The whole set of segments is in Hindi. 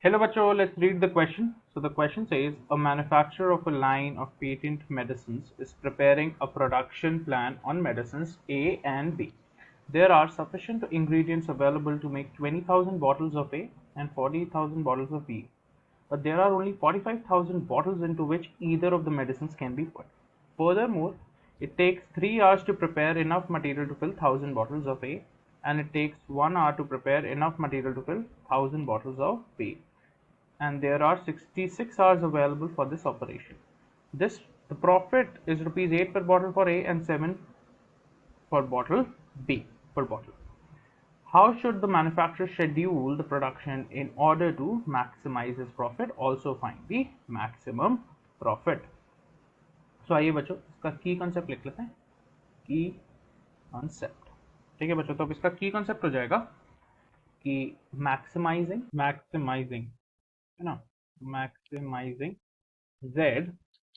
Hello, Bacho. Let's read the question. So the question says, a manufacturer of a line of patent medicines is preparing a production plan on medicines A and B. There are sufficient ingredients available to make 20,000 bottles of A and 40,000 bottles of B, but there are only 45,000 bottles into which either of the medicines can be put. Furthermore, it takes 3 hours to prepare enough material to fill 1,000 bottles of A, and it takes 1 hour to prepare enough material to fill 1,000 bottles of B, and there are 66 hours available for this operation. The profit is rupees 8 per bottle for A and 7 for bottle B per bottle. How should the manufacturer schedule the production in order to maximize his profit? Also find the maximum profit. So आइए बच्चों इसका की कॉन्सेप्ट लिख लेते हैं. की कॉन्सेप्ट. ठीक है बच्चों, तो अब इसका की कॉन्सेप्ट हो जाएगा कि मैक्सिमाइजिंग है ना, maximizing Z,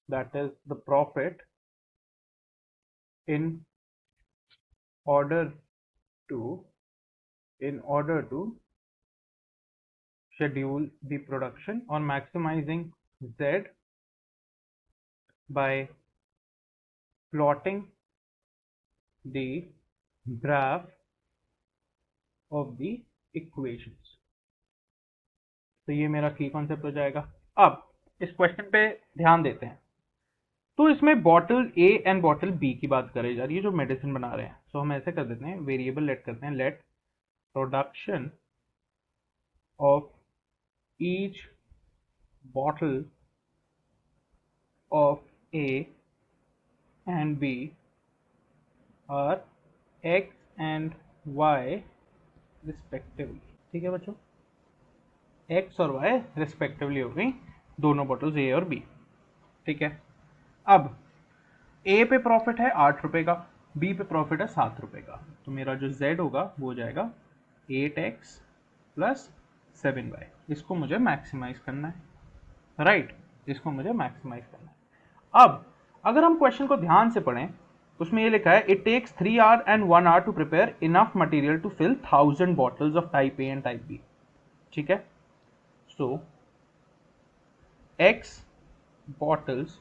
that is the profit, in order to schedule the production, or maximizing Z by plotting the graph of the equations. तो ये मेरा की कॉन्सेप्ट हो जाएगा. अब इस क्वेश्चन पे ध्यान देते हैं. तो इसमें bottle A and bottle B की बात करी जा रही है जो मेडिसिन बना रहे हैं. तो हम ऐसे कर देते हैं, वेरिएबल लेट करते हैं, let production of each bottle of A and B are X and Y respectively. ठीक है बच्चों, एक्स और वाई रिस्पेक्टिवली हो गई दोनों बॉटल्स ए और बी. ठीक है. अब ए पे प्रॉफिट है 8 रुपए का, बी पे प्रॉफिट है 7 रुपए का. तो मेरा जो जेड होगा वो हो जाएगा 8x प्लस 7y. इसको मुझे मैक्सिमाइज करना है, राइट. इसको मुझे मैक्सिमाइज करना है. अब अगर हम क्वेश्चन को ध्यान से पढ़ें तो उसमें ये लिखा है, it takes 3 hour and 1 hour to prepare enough material to fill 1000 bottles of type A and type B. ठीक है. So x bottles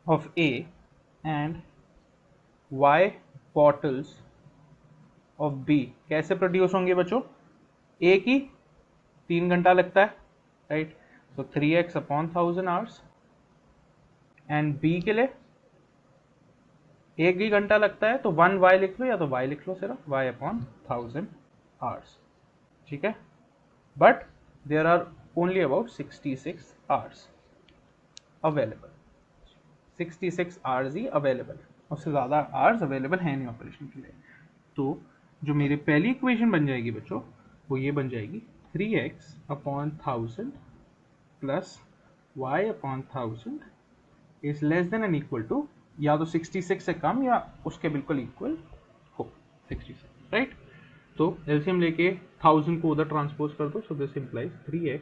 of A and Y bottles of B कैसे प्रोड्यूस होंगे बच्चों? A की 3 घंटा लगता है, right. So 3x upon 1000 hours. And B के लिए 1 ही घंटा लगता है, तो 1y लिख लो या तो y लिख लो, सिर्फ y अपॉन 1000 आवर्स. ठीक है. But there are only about 66 hours available. 66 hours ही अवेलेबल, उससे ज़्यादा आवर्स अवेलेबल है नहीं ऑपरेशन के लिए. तो जो मेरी पहली इक्वेशन बन जाएगी बच्चों वो ये बन जाएगी, 3x upon 1000 plus y upon 1000 is less than and equal to, या तो 66 से कम या उसके बिल्कुल इक्वल हो 66, राइट. तो एलसीएम लेके 1000 को उधर ट्रांसपोज कर दो. So this implies 3x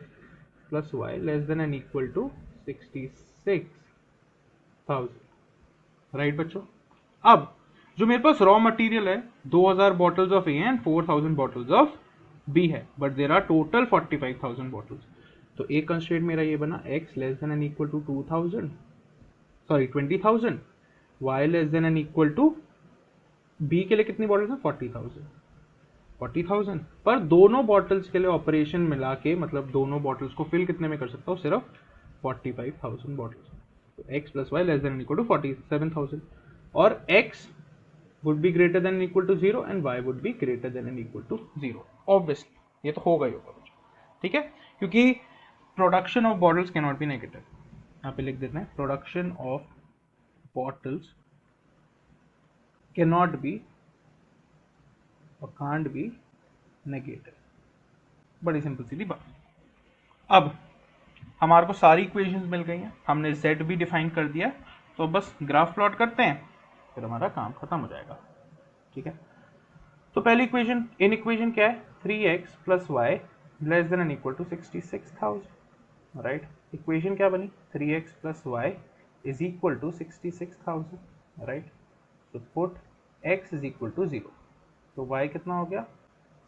plus Y less than and equal to 66,000, right बच्चों. अब जो मेरे पास रॉ मटेरियल है 2000 bottles of A and 4000 bottles of B है, but there are total 45,000 bottles. तो एक कंस्ट्रेंट मेरा ये बना, x less than and equal to 2000, sorry 20,000, y less than and equal to, B के लिए कितनी बॉटल्स है 40,000 पर दोनों बॉटल्स के लिए ऑपरेशन मिला के, मतलब दोनों बॉटल्स को फिल कितने में कर सकता हूँ, सिर्फ 45,000 बॉटल्स. तो x plus Y less than equal to 47,000, और x would be greater than or equal to 0 and y would be greater than or equal to 0. Obviously ये तो होगा ही होगा बच्चों. ठीक है, क्योंकि production of bottles can not be negative. यहाँ पे लिख देते हैं, production of bottles can not be और कांट बी नेगेटिव. बड़ी सिंपल सीधी बात. अब हमारे को सारी इक्वेशंस मिल गई हैं, हमने z भी डिफाइन कर दिया, तो बस ग्राफ प्लॉट करते हैं, फिर हमारा काम खत्म हो जाएगा. ठीक है. तो पहली इक्वेशन, इन इक्वेशन क्या है, 3x plus Y less than and equal to 66,000, right. Equation क्या बनी, 3x plus Y is equal to 66,000, right. तो put x is equal to 0, तो y कितना हो गया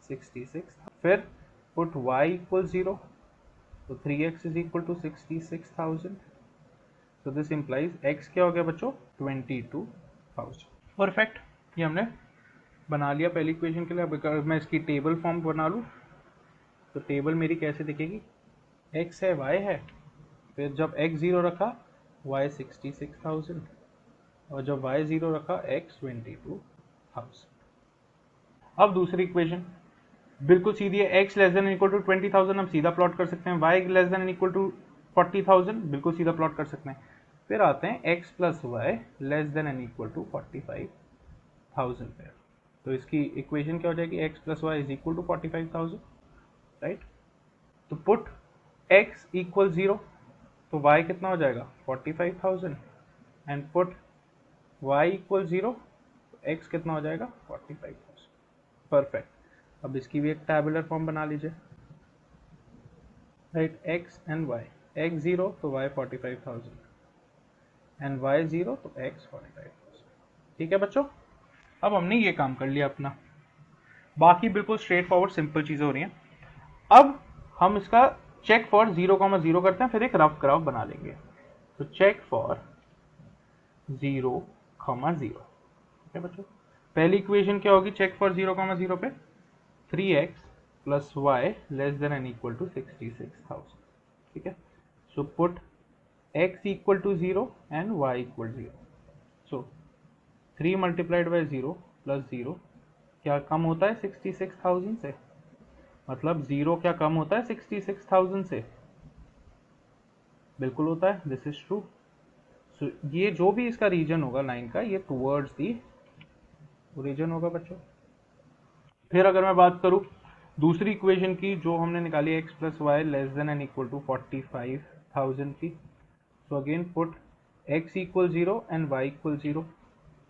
66. फिर पुट y इक्वल 0, तो 3x इज इक्वल टू 66,000। तो दिस इंप्लाइज x क्या हो गया बच्चों, 22,000। परफेक्ट, ये हमने बना लिया पहली इक्वेशन के लिए। अब अगर मैं इसकी टेबल फॉर्म बना लूँ तो टेबल मेरी कैसे दिखेगी, x है y है, फिर जब x 0 रखा y 66,000, और जब y 0 रखा x 22,000। अब दूसरी इक्वेशन बिल्कुल सीधी है, x less than equal to 20,000 हम सीधा प्लॉट कर सकते हैं, y less than equal to 40,000 बिल्कुल सीधा प्लॉट कर सकते हैं। फिर आते हैं x plus Y less than and equal to 45,000 पे। तो इसकी इक्वेशन क्या हो जाएगी, x plus Y is equal to 45,000, right. तो पुट x इक्वल 0, तो y कितना हो जाएगा 45,000, एंड पुट y इक्वल 0, तो x कितना हो जाएगा 45,000। परफेक्ट। अब इसकी भी एक टैबुलर फॉर्म बना लीजिए, right. x and y, x 0 तो y 45,000, एंड y 0 तो x 45,000। ठीक है बच्चों, अब हमने ये काम कर लिया अपना, बाकी बिल्कुल स्ट्रेट फॉरवर्ड सिंपल चीजें हो रही हैं। अब हम इसका चेक फॉर 0,0 करते हैं, फिर एक रफ ग्राफ बना लेंगे। तो चेक फॉर 0,0। ठीक है बच्चों, पहली इक्वेशन क्या होगी चेक फॉर 0,0 पे, 3x plus Y less than and equal to 66,000। ठीक है, so put x equal to 0 and y equal 0। So 3 multiplied by 0 plus 0 क्या कम होता है 66,000 से, मतलब 0 क्या कम होता है 66,000 से, बिल्कुल होता है, दिस इज ट्रू। सो ये जो भी इसका रीजन होगा लाइन का, ये टुवर्ड्स दी ओरिजिन होगा बच्चों। फिर अगर मैं बात करूं दूसरी इक्वेशन की जो हमने निकाली x plus Y less than and equal to 45,000 की, so again put x equal 0 and y equal 0।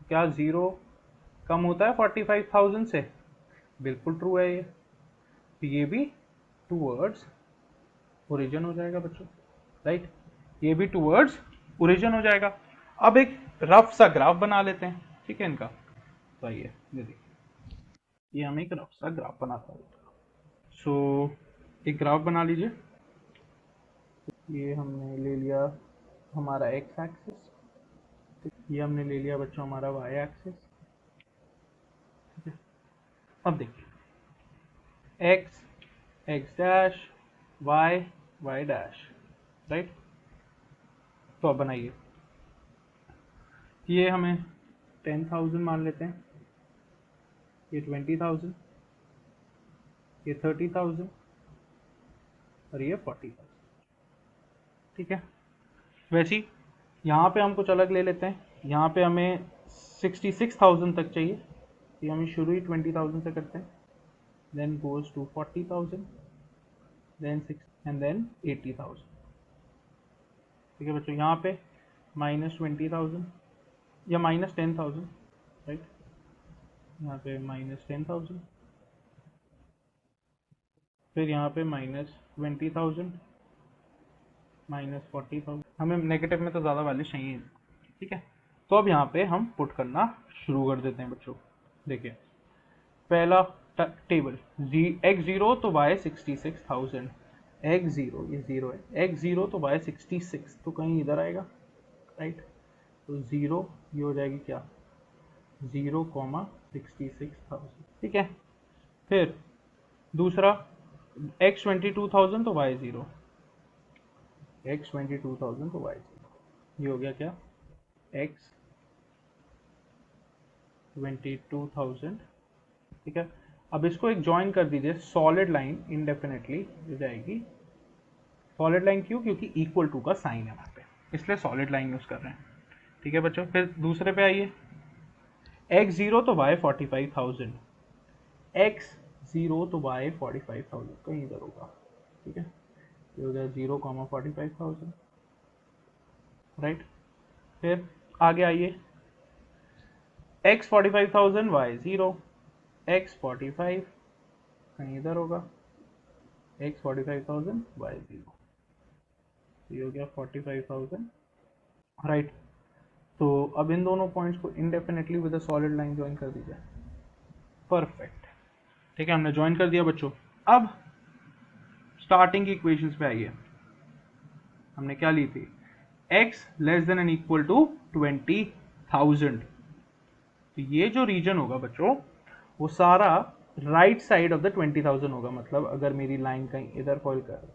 क्या 0 कम होता है 45,000 से, बिल्कुल ट्रू है ये, तो ये भी टूवर्ड्स ओरिजिन हो जाएगा बच्चों, राइट। ये भी टूवर्ड्स ओरिजिन हो जाएगा। अब एक रफ सा ग्राफ बना लेते हैं, ठीक है इनका। तो आइए ये देखिए, ये हम एक रफ सा ग्राफ बनाता हूँ। सो एक ग्राफ बना लीजिए, ये हमने ले लिया हमारा x एक्सिस, ये हमने ले लिया बच्चों हमारा y एक्सिस। अब देखिए x x dash y y dash, right. तो अब बनाइए, ये हमें 10,000 मान लेते हैं, ये 20,000, ये 30,000 और ये 40,000। ठीक है, वैसे ही यहाँ पे हम कुछ अलग ले लेते हैं, यहाँ पे हमें 66,000 तक चाहिए, तो हम शुरू ही 20,000 से करते हैं, then goes to 40,000, then 6 and then 80,000। ठीक है बच्चों, यहाँ पे -20,000 या -10,000, राइट। यहाँ पे -10,000, फिर यहाँ पे -20,000, -40,000। हमें नेगेटिव में तो ज़्यादा वैल्यू चाहिए, ठीक है। तो अब यहाँ पे हम पुट करना शुरू कर देते हैं बच्चों। देखिए पहला टेबल x 0 तो y 66,000, x 0 ये 0 है, x 0 तो y 66 तो कहीं इधर आएगा, राइट। तो 0 ये हो जाएगी क्या 0,66,000। ठीक है, फिर दूसरा x 22,000 तो y 0, x 22,000 तो y 0, ये हो गया क्या x 22,000। ठीक है, अब इसको एक ज्वाइन कर दीजिए, सॉलिड लाइन इंडेफिनेटली हो जाएगी। सॉलिड लाइन क्यों, क्योंकि इक्वल टू का साइन है वहाँ पे, इसलिए सॉलिड लाइन यूज कर रहे हैं। ठीक है बच्चों, फिर दूसरे पे आइए, x 0 तो y 45,000, x 0 तो y 45,000 कहीं इधर होगा। ठीक है, ये हो गया 0,45,000, राइट। फिर आगे आइए, x 45,000 y 0, x 45 कहीं इधर होगा, x 45,000 y 0, ये हो गया 45,000, राइट। तो अब इन दोनों पॉइंट्स को indefinitely with a solid line join कर दीजिए। परफेक्ट, ठीक है, हमने ज्वाइन कर दिया बच्चों। अब स्टार्टिंग की इक्वेशंस पे आइए, हमने क्या ली थी, x less than and equal to 20,000। तो ये जो रीजन होगा बच्चों वो सारा राइट साइड ऑफ द 20,000 होगा। मतलब अगर मेरी लाइन कहीं इधर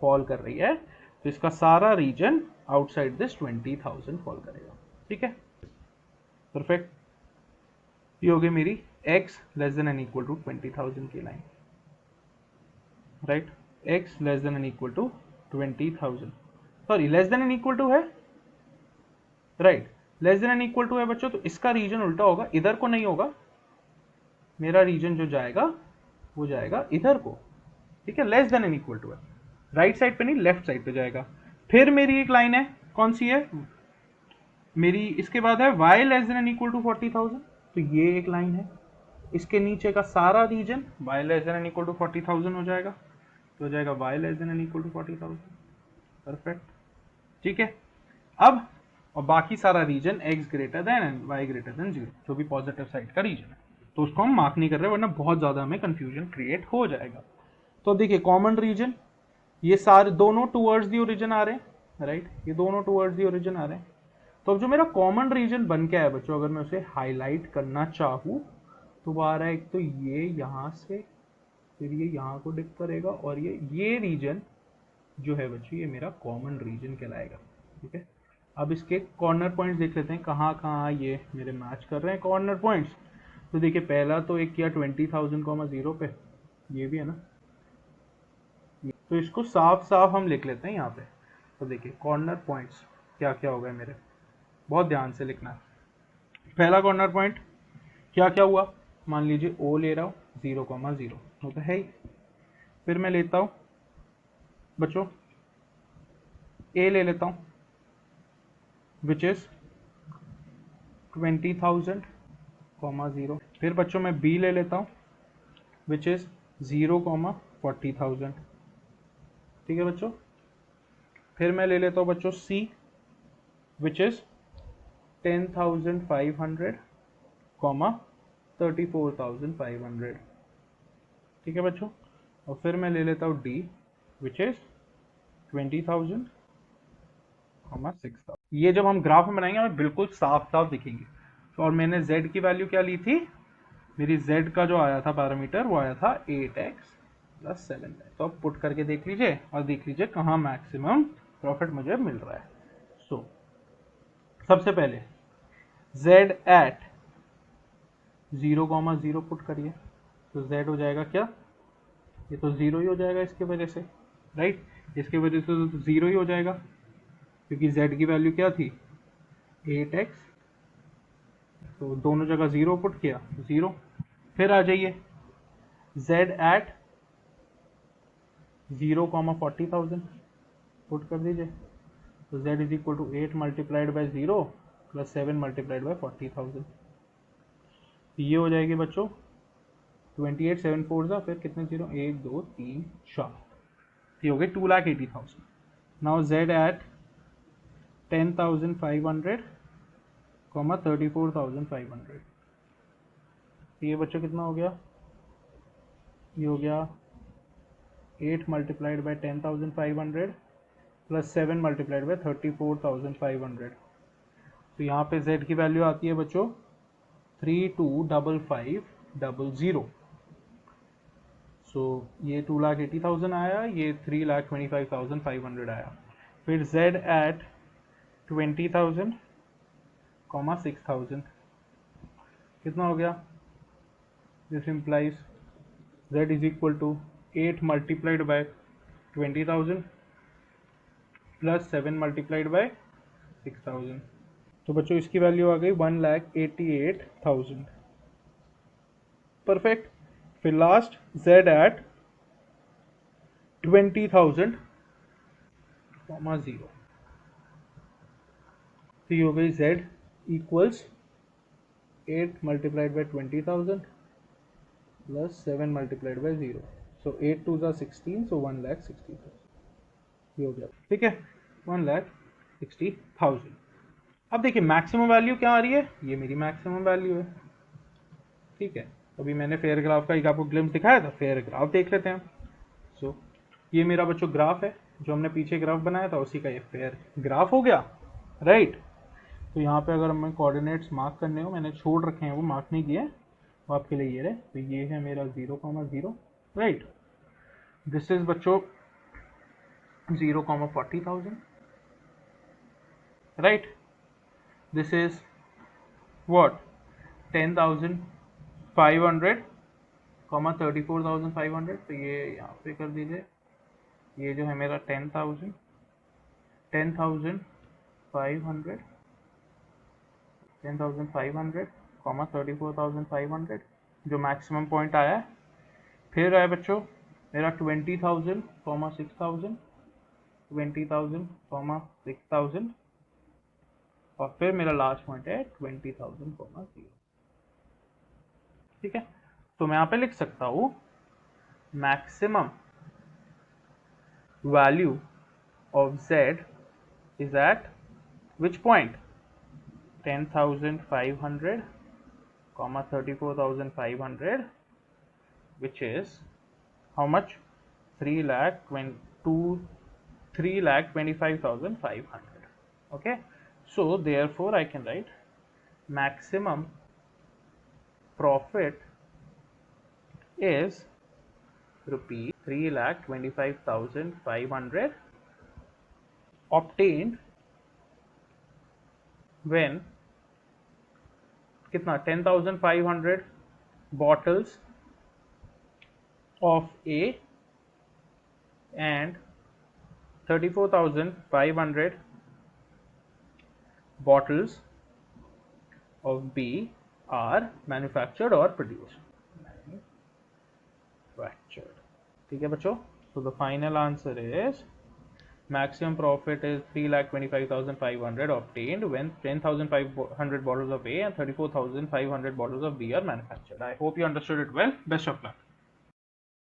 फॉल कर रही है तो इसका सारा रीजन आउटसाइड दिस 20,000 फॉल करेगा। ठीक है, परफेक्ट। ये हो गई मेरी x less than and equal to 20,000 की line, right. x less than and equal to 20,000, sorry less than and equal to है, right, less than and equal to है बच्चों। तो इसका रीजन उल्टा होगा, इधर को नहीं होगा, मेरा रीजन जो जाएगा वो जाएगा इधर को। ठीक है, less than and equal to है, राइट साइड पे नहीं लेफ्ट साइड पे जाएगा। फिर मेरी एक लाइन है, कौन सी है मेरी, इसके बाद है y less than and equal to 40,000। तो ये एक लाइन है, इसके नीचे का सारा region y less than and equal to 40,000 हो जाएगा। तो हो जाएगा y less than and equal to 40,000, perfect. ठीक है, अब और बाकी सारा region x greater than and y greater than 0, जो भी पॉजिटिव साइड का रीजन है, तो उसको हम मार्क नहीं कर रहे वरना बहुत ज्यादा हमें कंफ्यूजन क्रिएट हो जाएगा। तो देखिए कॉमन रीजन, ये सारे दोनों टूवर्ड्स दी ओरिजिन आ रहे हैं, राइट, ये दोनों टूवर्ड्स दी ओरिजिन आ रहे हैं। तो अब जो मेरा कॉमन रीजन बन के आया बच्चों, अगर मैं उसे हाईलाइट करना चाहूँ तो वो आ रहा है, एक तो ये यहाँ से, फिर ये यहाँ को डिप करेगा, और ये रीजन जो है बच्चों ये मेरा कॉमन रीजन कहलाएगा। ठीक है, अब इसके कॉर्नर पॉइंट्स देख लेते हैं कहाँ कहाँ ये मेरे मैच कर रहे हैं कॉर्नर पॉइंट्स। तो देखिए पहला तो एक किया 20,000, पे, ये भी है ना, तो इसको साफ साफ हम लिख लेते हैं यहाँ पे। तो देखिए कॉर्नर पॉइंट्स क्या क्या हो गए मेरे, बहुत ध्यान से लिखना है। पहला कॉर्नर पॉइंट क्या क्या हुआ, मान लीजिए ओ ले रहा हूँ 0,0, वो तो है ही। फिर मैं लेता हूँ बच्चों ए ले लेता हूँ विच इज 20,000, 0। फिर बच्चों मैं बी ले लेता हूँ विच इज 0,40,000। ठीक है बच्चों, फिर मैं ले लेता हूँ बच्चों सी विच इज 10,500, 34,500। ठीक है बच्चों, और फिर मैं ले लेता हूँ डी विच इज 20,000, 6,000। ये जब हम ग्राफ में बनाएंगे हमें बिल्कुल साफ साफ दिखेंगे। तो और मैंने z की वैल्यू क्या ली थी, मेरी z का जो आया था पैरामीटर वो आया था 8x प्लस 7। तो अब पुट करके देख लीजिए और देख लीजिए कहाँ मैक्सिमम प्रॉफिट मुझे मिल रहा है। सो सबसे पहले z एट 0,0 पुट करिए, तो z हो जाएगा क्या, ये तो 0 ही हो जाएगा इसके वजह से, राइट, इसके वजह से तो 0 ही हो जाएगा क्योंकि z की वैल्यू क्या थी 8x, तो दोनों जगह 0 पुट किया 0। फिर आ जाइए z एट 0,40,000 पुट कर दीजिए, तो z is equal to 8 multiplied by 0 plus 7 multiplied by 40,000। ये हो जाएगी बच्चों 28, 7 4 जा, फिर कितने 0, 1 2 3 4, ये हो गए 2,80,000। Now z at 10,500, 34,500। ये बच्चों कितना हो गया, ये हो गया 8 multiplied by 10,500 plus 7 multiplied by 34,500। तो यहाँ पे z की वैल्यू आती है बच्चों 32,550। सो ये 2,80,000 आया, ये 3,25,500 आया। फिर z एट 20,000, 6,000 कितना हो गया, this implies z is equal to 8 multiplied by 20,000 plus 7 multiplied by 6,000। तो बच्चों इसकी वैल्यू आ गई 1,88,000, परफेक्ट। फिर लास्ट z एट 20,000, 0। तो ये हो गई z equals 8 multiplied by 20,000 plus 7 multiplied bye 0। सो 8 2 जा 16, सो 1,60,000 ये हो गया। ठीक है, 1,60,000। अब देखिए मैक्सिमम वैल्यू क्या आ रही है, ये मेरी मैक्सिमम वैल्यू है। ठीक है, अभी मैंने फेयर ग्राफ का एक आपको ग्लिम्स दिखाया था, फेयर ग्राफ देख लेते हैं। सो ये मेरा बच्चों ग्राफ है जो हमने पीछे ग्राफ बनाया था उसी का ये फेयर ग्राफ हो गया, राइट। तो यहाँ पे अगर हमें कोऑर्डिनेट्स मार्क करने हो, मैंने छोड़ रखे हैं वो मार्क नहीं किए, वो आपके लिए ये रहे। तो ये है मेरा 0,0, राइट। दिस इज बच्चों 0,40,000, राइट। This is what 10,500, 34,500। तो ये यहाँ पे कर दीजिए, ये जो है मेरा 10,000, 10,500, 10,500, 34,500 जो मैक्सिमम पॉइंट आया है। फिर है बच्चों मेरा 20,000, 6,000, 20,000, 6,000, और फिर मेरा लास्ट पॉइंट है 20,000, 0। ठीक है, तो मैं यहाँ पे लिख सकता हूँ maximum value of z is at which point 10,500, 34,500, which is how much 3,25,500. Okay, so therefore I can write maximum profit is rupees 3,25,500 obtained when कितना 10,500 bottles of A and 34,500 bottles of B are manufactured or produced. Manufactured. ठीक है बच्चों, so the final answer is maximum profit is 3,25,500 obtained when 10,500 bottles of A and 34,500 bottles of B are manufactured. I hope you understood it well. Best of luck.